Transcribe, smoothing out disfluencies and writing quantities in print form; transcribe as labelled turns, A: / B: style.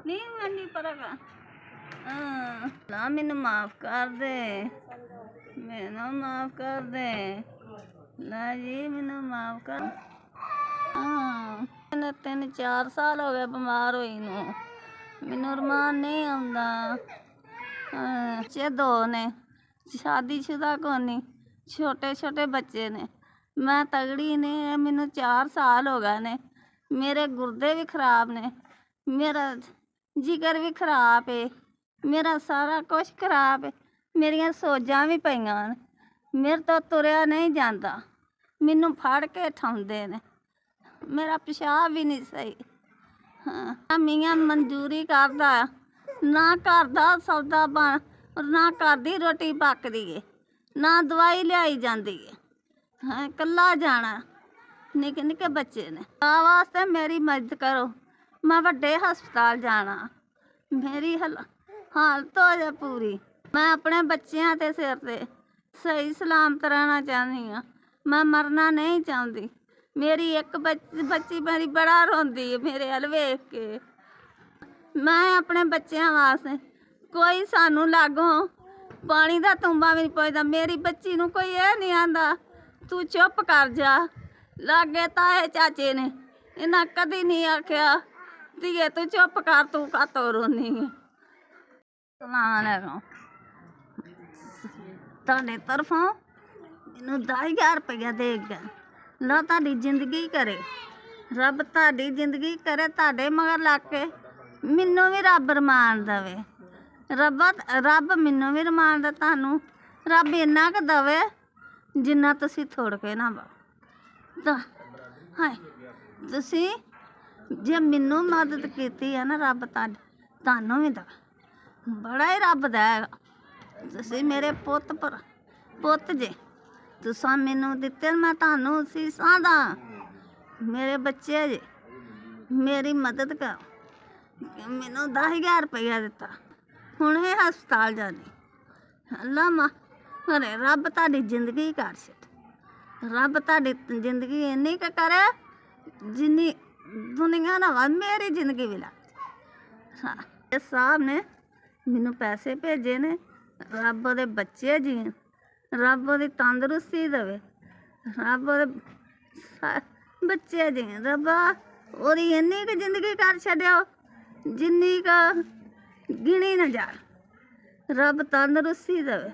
A: नहीं मैंने पर ना मैनू माफ कर दे, मैनू माफ कर दे ना जी, मैनू माफ कर। मैंने 3-4 साल हो गए बीमार हुई नू, मैनू रमान नहीं आउंदा। बच्चे 2 ने, शादीशुदा कोनी, छोटे छोटे बच्चे ने। मैं तगड़ी ने, मैनू 4 साल हो गए ने। मेरे गुर्दे भी खराब ने, मेरा जिगर भी खराब है, मेरा सारा कुछ खराब है। मेरिया सोजां भी पईयां ने, मेरे तो तुरया नहीं जाता, मैनू फड़ के ठाउंदे ने। मेरा पेशाब भी नहीं सही। हाँ मियाँ मंजूरी करदा ना, घर दा सौदा बन ना, घर दी रोटी पकदी है, ना दवाई लियाई जाती है। हाँ कल्ला जाना, निक्के निक्के बच्चे ने। वास्ते मेरी मदद करो, मैं बड़े हस्पताल जाना, मेरी हालत हो जाए पूरी। मैं अपने बच्चों के सिर ते सही सलामत रहना चाहती हाँ, मैं मरना नहीं चाहती। मेरी एक बच्ची मेरी बड़ा रोंदी है मेरे हल वेख के। मैं अपने बच्चों वास्ते कोई सानू लागों पानी का तुम्बा भी नहीं पुछदा। मेरी बच्ची नू कोई ये नहीं आंदा तू चुप कर जा। लागे ताए चाचे ने इन्हें कदी नहीं आख्या धीए तू चुप कर, तू कातों रोनी है। सलाम तुहाडे तरफों मैनू 10,000 रुपया दे गया। लो ताड़ी जिंदगी करे, रब ताड़ी जिंदगी करे, ताड़े मगर लग के मैनू भी रब रमान दवे। रब मैनू भी रमान दे, तुहानू रब इन्ना क दवे जिन्ना तुसी थोड़ के ना पाओ। हाय तुसी जे मैनू मदद कीती है ना, रब तुहानू भी दवे, बड़ा ही रब देगा। तुसी मेरे पुत्त जे, तुसां मैनू दित्ते, मैं तुहानू सीसां दा। मेरे बच्चे जे, मेरी मदद करो। मैनू 10,000 रुपया दिता, हुणे हस्पताल जानी। अल्लाह अरे रब ताड़ी जिंदगी कर छड़, रब ताड़ी जिंदगी इन्नी क करे जिन्नी दुनिया ना वा मेरी जिंदगी भी लग। हाँ इस साहब ने मैनू पैसे भेजे ने, रब ओहदे बच्चे जीन, रब ओहदी तंदरुस्ती देवे, रब ओहदे बच्चे जीन, रब ओहदी इन्नी क जिंदगी कर छड्यो जिन्नी क गिनी न जा। रब तंदरुस्ती देवे।